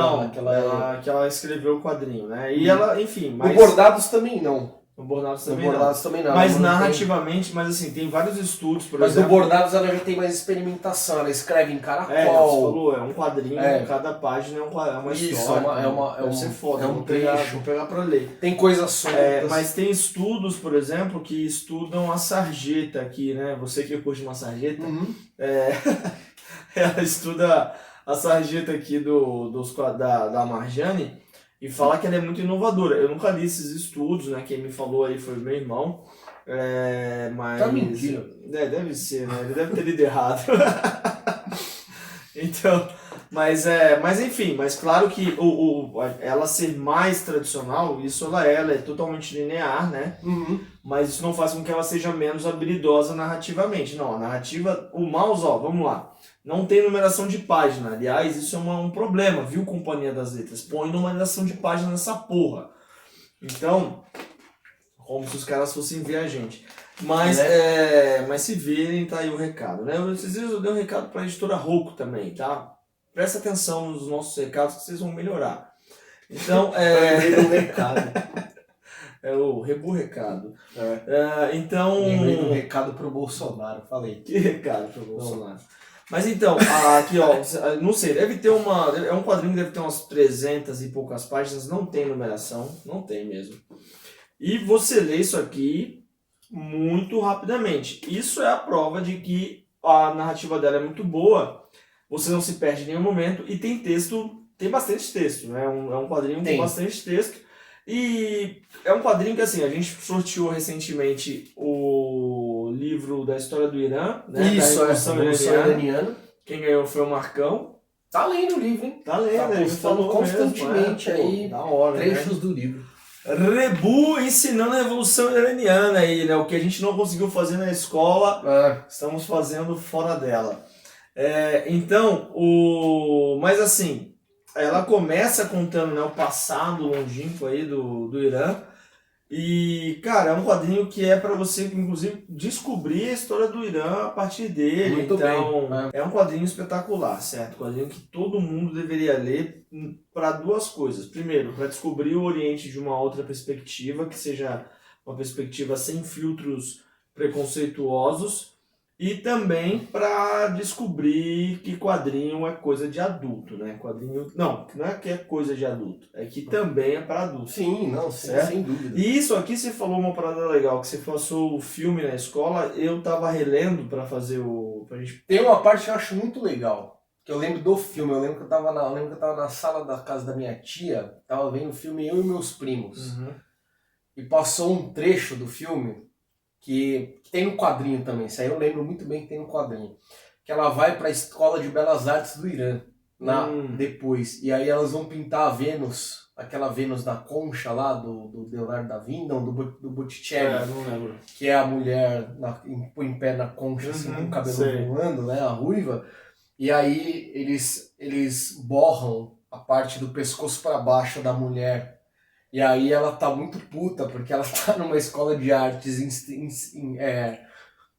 ela escreveu o quadrinho, né? E ela, enfim. Mas... No Bordados também não. No Bordados também não. Mas narrativamente, mas assim, tem vários estudos, por exemplo. Mas no Bordados ela já tem mais experimentação, ela escreve em caracol. Você falou, é um quadrinho, cada página é uma história. Deve ser foda, vou pegar pra ler. Tem coisas soltas. Mas tem estudos, por exemplo, que estudam a sarjeta aqui, né? Você que curte uma sarjeta, ela estuda a sarjeta aqui da Marjane, e fala que ela é muito inovadora. Eu nunca li esses estudos, né? Quem me falou aí foi meu irmão. Mas... Tá mentira. Deve ser, né? Ele deve ter lido errado. Então, mas enfim, mas claro que ela ser mais tradicional, isso ela é totalmente linear, né? Mas isso não faz com que ela seja menos habilidosa narrativamente. Não, a narrativa, o mouse, vamos lá. Não tem numeração de página. Aliás, isso é um problema, viu, Companhia das Letras? Põe numeração de página nessa porra. Então, como se os caras fossem ver a gente. Mas se virem, tá aí o recado, né? Esses dias eu dei um recado pra editora Rocco também, tá? Presta atenção nos nossos recados que vocês vão melhorar. Então, um recado. É o Rebu Recado. Então... Lembrei do recado pro Bolsonaro, falei. Que recado pro Bolsonaro? Mas então, aqui ó, não sei, deve ter é um quadrinho que deve ter umas 300 e poucas páginas, não tem numeração, não tem mesmo. E você lê isso aqui muito rapidamente. Isso é a prova de que a narrativa dela é muito boa, você não se perde em nenhum momento e tem bastante texto, né? É um quadrinho com bastante texto. E é um quadrinho que assim, a gente sorteou recentemente o livro da história do Irã, né? Isso, da Revolução Iraniana. Quem ganhou foi o Marcão. Tá lendo o livro, hein? Tá lendo, ele falou constantemente mesmo, aí da hora, trechos né? do livro. Rebu ensinando a Revolução Iraniana aí, né? O que a gente não conseguiu fazer na escola, estamos fazendo fora dela. Então, mas assim, ela começa contando, né, o passado longínquo aí do Irã. E, cara, é um quadrinho que é para você, inclusive, descobrir a história do Irã a partir dele. Muito então, bem. É um quadrinho espetacular, certo? Um quadrinho que todo mundo deveria ler para duas coisas. Primeiro, para descobrir o Oriente de uma outra perspectiva, que seja uma perspectiva sem filtros preconceituosos. E também para descobrir que quadrinho é coisa de adulto, né? Quadrinho. Não é que é coisa de adulto, é que também é para adulto. Sim, não, certo? Sem dúvida. E isso aqui você falou uma parada legal, que você passou o filme na escola, eu tava relendo para fazer pra gente... Tem uma parte que eu acho muito legal, que eu lembro do filme, eu lembro que eu tava na sala da casa da minha tia, tava vendo o filme eu e meus primos. Uhum. E passou um trecho do filme que tem no quadrinho também, isso aí eu lembro muito bem que tem no quadrinho, que ela vai para a Escola de Belas Artes do Irã, depois, e aí elas vão pintar a Vênus, aquela Vênus da Concha lá, do Leonardo da Vinci, não, do Botticelli, não lembro. Que é a mulher em pé na concha, assim, com o cabelo voando, né, a ruiva, e aí eles borram a parte do pescoço para baixo da mulher. E aí ela tá muito puta, porque ela tá numa escola de artes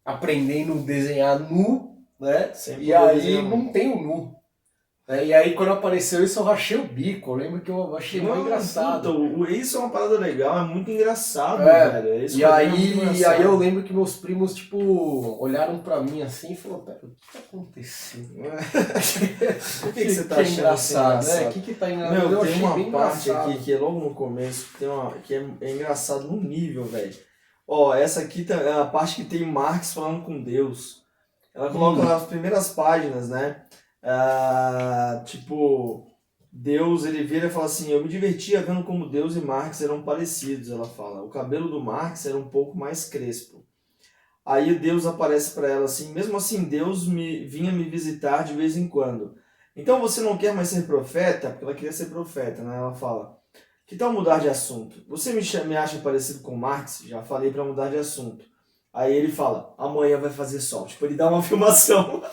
aprendendo a desenhar nu, né? E aí não tem o nu. E aí quando apareceu isso eu rachei o bico, eu lembro que eu achei muito engraçado. Puta, isso é uma parada legal, é muito engraçado, velho. E aí eu lembro que meus primos, tipo, olharam pra mim assim e falaram, pera, o que tá acontecendo? Por que você tá achando engraçado, né? O que tá engraçado? Meu, tem uma parte aqui que é logo no começo, que é engraçado num nível, velho. Ó, essa aqui é a parte que tem Marx falando com Deus. Ela coloca nas primeiras páginas, né? Tipo, Deus, ele vira e fala assim, eu me divertia vendo como Deus e Marx eram parecidos, ela fala. O cabelo do Marx era um pouco mais crespo. Aí Deus aparece para ela assim, mesmo assim Deus vinha me visitar de vez em quando. Então você não quer mais ser profeta? Porque ela queria ser profeta, né? Ela fala, que tal mudar de assunto? Você me acha parecido com Marx? Já falei para mudar de assunto. Aí ele fala, amanhã vai fazer sol. Tipo, ele dá uma filmação.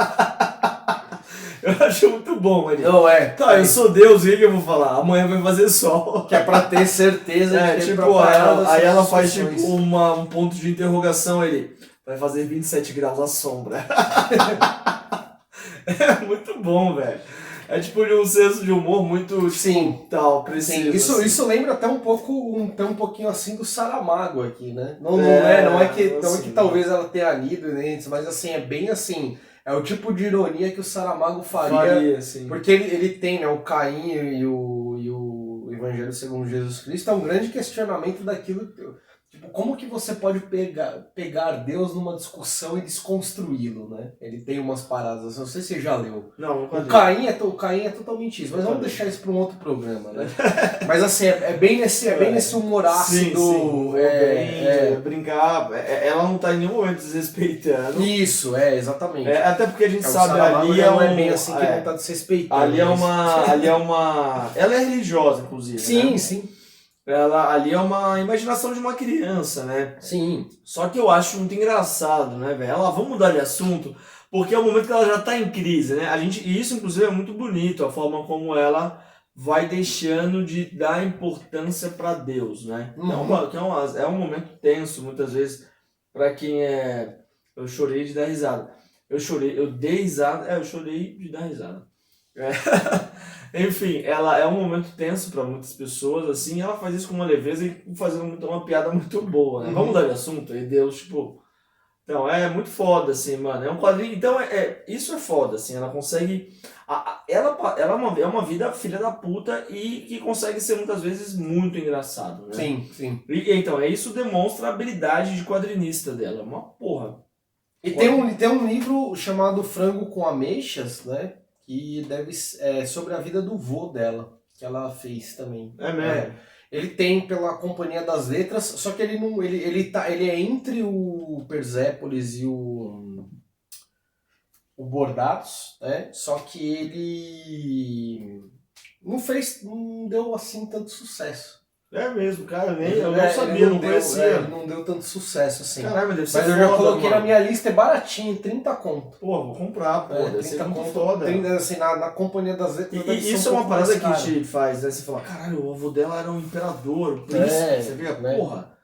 Eu acho muito bom, ele. Não, Tá, eu sou Deus, o que eu vou falar? Amanhã vai fazer sol. Que é pra ter certeza de ter tipo, aí ela faz tipo um ponto de interrogação, ele vai fazer 27 graus à sombra. É muito bom, velho. É tipo de um senso de humor muito tal, preciso. Sim. Isso lembra até um pouquinho assim do Saramago aqui, né? Não é que talvez ela tenha lido, né? Mas assim, é bem assim. É o tipo de ironia que o Saramago faria, porque ele tem, né, o Caim e o Evangelho segundo Jesus Cristo, é um grande questionamento daquilo, tipo, como que você pode pegar Deus numa discussão e desconstruí-lo, né? Ele tem umas paradas, não sei se você já leu. Não, o Caim é totalmente isso, mas vamos deixar isso para um outro programa, né? Mas assim, é bem nesse humor ácido, brincar, ela não tá em nenhum momento desrespeitando. Isso, exatamente. Até porque a gente sabe, ali não é bem assim que não tá desrespeitando. Ali é uma... Ela é religiosa, inclusive, Sim. Ali é uma imaginação de uma criança, né? Sim. Só que eu acho muito engraçado, né, velho? Vamos mudar de assunto, porque é o momento que ela já tá em crise, né? E isso, inclusive, é muito bonito, a forma como ela vai deixando de dar importância para Deus, né? É um momento tenso, muitas vezes, para quem Eu chorei de dar risada. Eu chorei de dar risada. Enfim, ela é um momento tenso para muitas pessoas, assim, ela faz isso com uma leveza e fazendo uma piada muito boa, né? Vamos mudar de assunto? Aí Deus, tipo... Então, é muito foda, assim, mano. É um quadrinho... Então, isso é foda, assim. Ela consegue... Ela é uma vida filha da puta e que consegue ser, muitas vezes, muito engraçado, né? Sim. Então, isso demonstra a habilidade de quadrinista dela. Uma porra. E tem um livro chamado Frango com Ameixas, né? Que é sobre a vida do vô dela, que ela fez também. É mesmo? Ele tem pela Companhia das Letras, só que ele não. Ele é entre o Persépolis e o Bordados, né? Só que ele não deu assim tanto sucesso. É mesmo, cara, eu não sabia, não conhecia. Não deu tanto sucesso assim. Caralho, deve ser Mas eu já coloquei na minha lista, é baratinho, 30 conto. Pô, vou comprar, pô, deve ser muito foda. 30, assim, na Companhia das Letras. E isso é uma parada que te faz, né? Você fala, caralho, o avô dela era um imperador, o príncipe, você vê, né? Porra.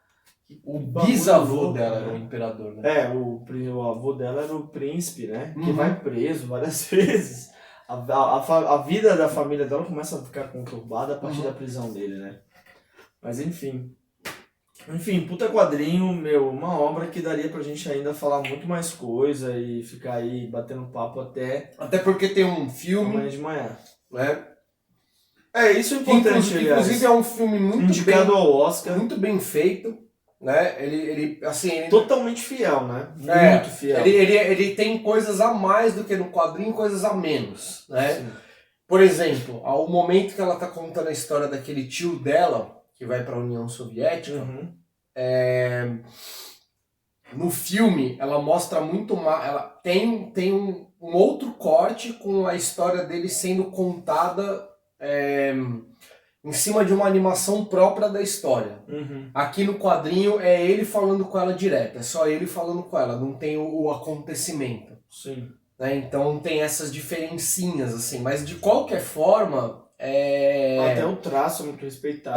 O bisavô dela era o imperador, né? O avô dela era o príncipe, né? Que vai preso várias vezes. A vida da família dela começa a ficar conturbada a partir da prisão dele, né? Mas enfim, puta quadrinho, uma obra que daria pra gente ainda falar muito mais coisa e ficar aí batendo papo até porque tem um filme amanhã de manhã. Né? Isso é importante, inclusive é um filme muito indicado ao Oscar, muito bem feito, né? Ele totalmente fiel, né? Muito fiel. Ele tem coisas a mais do que no quadrinho, coisas a menos, né? Sim. Por exemplo, ao momento que ela tá contando a história daquele tio dela que vai para a União Soviética, no filme ela mostra muito mais, ela tem um outro corte com a história dele sendo contada em cima de uma animação própria da história. Aqui no quadrinho é ele falando com ela direto, é só ele falando com ela, não tem o acontecimento. Sim. Né? Então tem essas diferencinhas, assim, mas de qualquer forma... Até o traço é muito respeitado.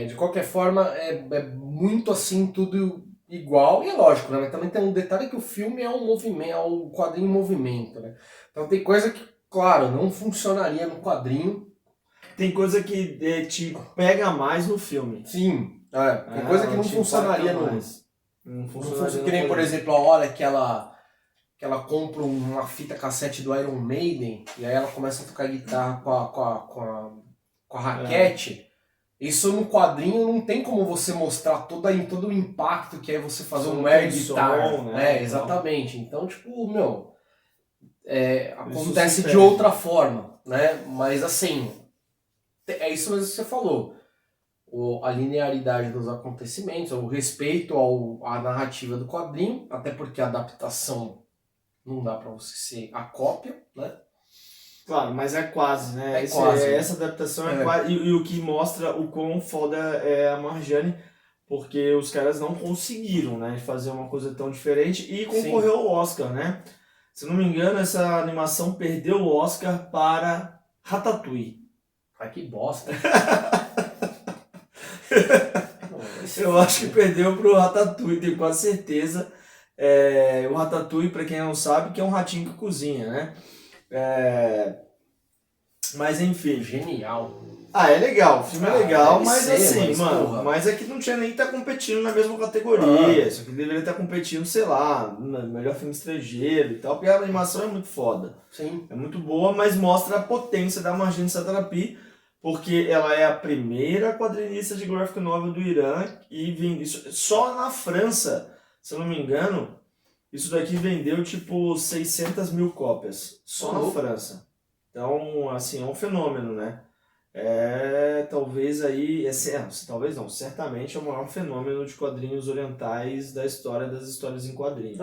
De qualquer forma, é muito assim, tudo igual. E é lógico, né? Mas também tem um detalhe que o filme é um movimento, é um quadrinho em movimento, né? Então tem coisa que, claro, não funcionaria no quadrinho. Tem coisa que te pega mais no filme. Sim, tem coisa que não funcionaria no... Não funcionaria que nem, por exemplo, a hora que ela compra uma fita cassete do Iron Maiden e aí ela começa a tocar guitarra com a raquete. Isso no quadrinho não tem como você mostrar todo o impacto que é você fazer um air guitar, né? Exatamente. Então, tipo, acontece de outra forma, né? Mas assim, é isso mesmo que você falou. A linearidade dos acontecimentos, o respeito à narrativa do quadrinho, até porque a adaptação não dá pra você ser a cópia, né? Claro, mas é quase, né? Essa adaptação é quase. E o que mostra o quão foda é a Marjane, porque os caras não conseguiram, né, fazer uma coisa tão diferente e concorreu ao Oscar, né? Se eu não me engano, essa animação perdeu o Oscar para Ratatouille. Ai, que bosta. Eu acho que perdeu pro Ratatouille, tenho quase certeza. O Ratatouille, pra quem não sabe, que é um ratinho que cozinha, né? Mas enfim. Genial. É legal, o filme é legal, mas assim, mano, mas é que não tinha nem que estar competindo na mesma categoria. Isso aqui deveria estar competindo, sei lá, no melhor filme estrangeiro e tal, porque a animação é muito foda. Sim. É muito boa, mas mostra a potência da Marjane Satrapi, porque ela é a primeira quadrinista de graphic novel do Irã e vem isso só na França, se eu não me engano, isso daqui vendeu tipo 600 mil cópias, só na França. Então, assim, é um fenômeno, né? Talvez aí, talvez não, certamente é o maior fenômeno de quadrinhos orientais da história das histórias em quadrinhos.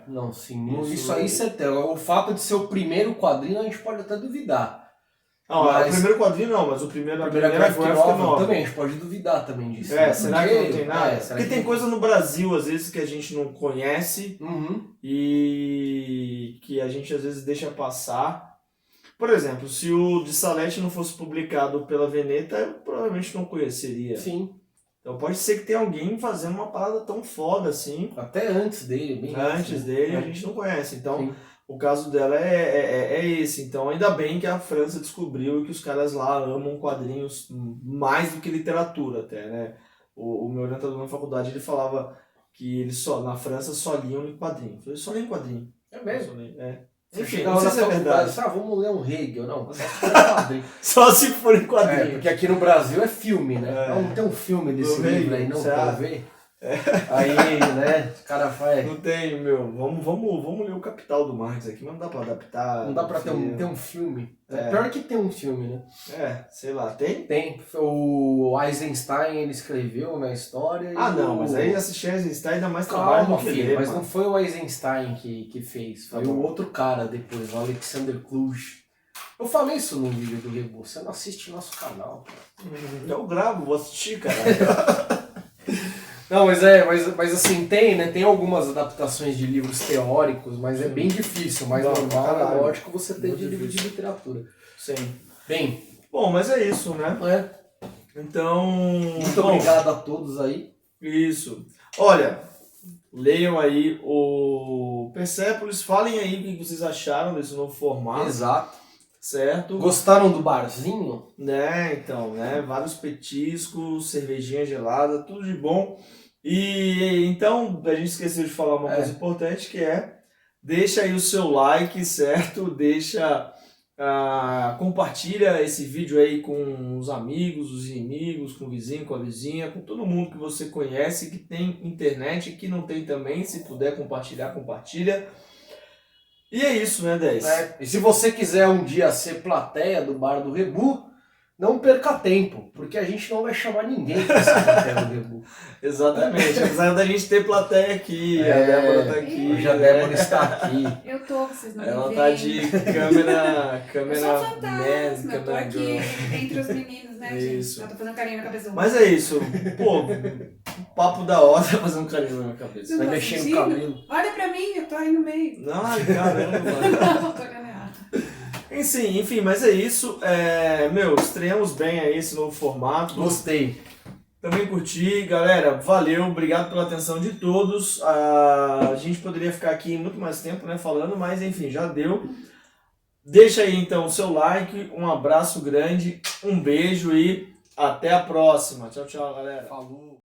Não, sim, isso aí certeza. O fato de ser o primeiro quadrinho a gente pode até duvidar. O primeiro quadrinho não, mas a primeira graphic novel também, a gente pode duvidar também disso. Será que não tem nada? Porque tem coisa no Brasil, às vezes, que a gente não conhece e que a gente às vezes deixa passar. Por exemplo, se o de Salete não fosse publicado pela Veneta, eu provavelmente não conheceria. Sim. Então pode ser que tenha alguém fazendo uma parada tão foda assim. Até antes dele, bem antes dele, a gente não conhece. Então, O caso dela é esse. Então, ainda bem que a França descobriu que os caras lá amam quadrinhos mais do que literatura até, né? O meu orientador na faculdade, ele falava que eles na França só liam quadrinho. Eles só liam quadrinho. É mesmo? Enfim, não sei se é verdade. Vamos ler um Hegel, não. Só se for em quadrinho. Porque aqui no Brasil é filme, né? Não tem um filme desse livro aí, não, pra ver? Aí, né, o cara faz... Não tem, meu, vamos ler o Capital do Marx aqui, mas não dá pra adaptar. Não dá pra ter um filme. Pior que tem um filme, né? Sei lá, tem? Tem. O Eisenstein, ele escreveu na história. Não, mas aí assistir Eisenstein dá mais trabalho do que ler, mas não foi o Eisenstein que fez, foi o outro cara depois, o Alexander Kluge. Eu falei isso no vídeo do Rebu, você não assiste nosso canal, cara. Eu gravo, vou assistir, cara. Não, mas assim, tem algumas adaptações de livros teóricos, mas é bem difícil, mais normal, é lógico, você ter de livro de literatura. Sim. Bem. Bom, mas é isso, né? Então... Muito obrigado a todos aí. Isso. Olha, leiam aí o Persepolis, falem aí o que vocês acharam desse novo formato. Exato. Certo? Gostaram do barzinho? Então, vários petiscos, cervejinha gelada, tudo de bom. E então, a gente esqueceu de falar uma coisa importante, que deixa aí o seu like, certo? Compartilha esse vídeo aí com os amigos, os inimigos, com o vizinho, com a vizinha, com todo mundo que você conhece, que tem internet e que não tem também. Se puder compartilhar, compartilha. E é isso, né, 10? E se você quiser um dia ser plateia do Bar do Rebu, não perca tempo, porque a gente não vai chamar ninguém para ser plateia do Rebu. Exatamente, apesar da gente ter plateia aqui, a Débora tá aqui. Hoje a Débora está aqui. Eu tô, vocês não me Ela veem. tá de câmera Eu sou um fantasma, eu tô câmera aqui girl. entre os meninos, né, gente? Isso. Eu tô fazendo carinho na cabeça do Mas é isso, pô, papo da hora fazendo carinho na minha cabeça. Não Vai tá mexer no sentindo? cabelo. Olha pra mim, eu tô aí no meio. Ai, caramba. Não, tô olhando errado. Enfim, mas é isso. Estreamos bem aí esse novo formato. Gostei. Também curti, galera, valeu, obrigado pela atenção de todos. A gente poderia ficar aqui muito mais tempo, né, falando, mas enfim, já deu. Deixa aí então o seu like, um abraço grande, um beijo e até a próxima. Tchau, tchau, galera. Falou.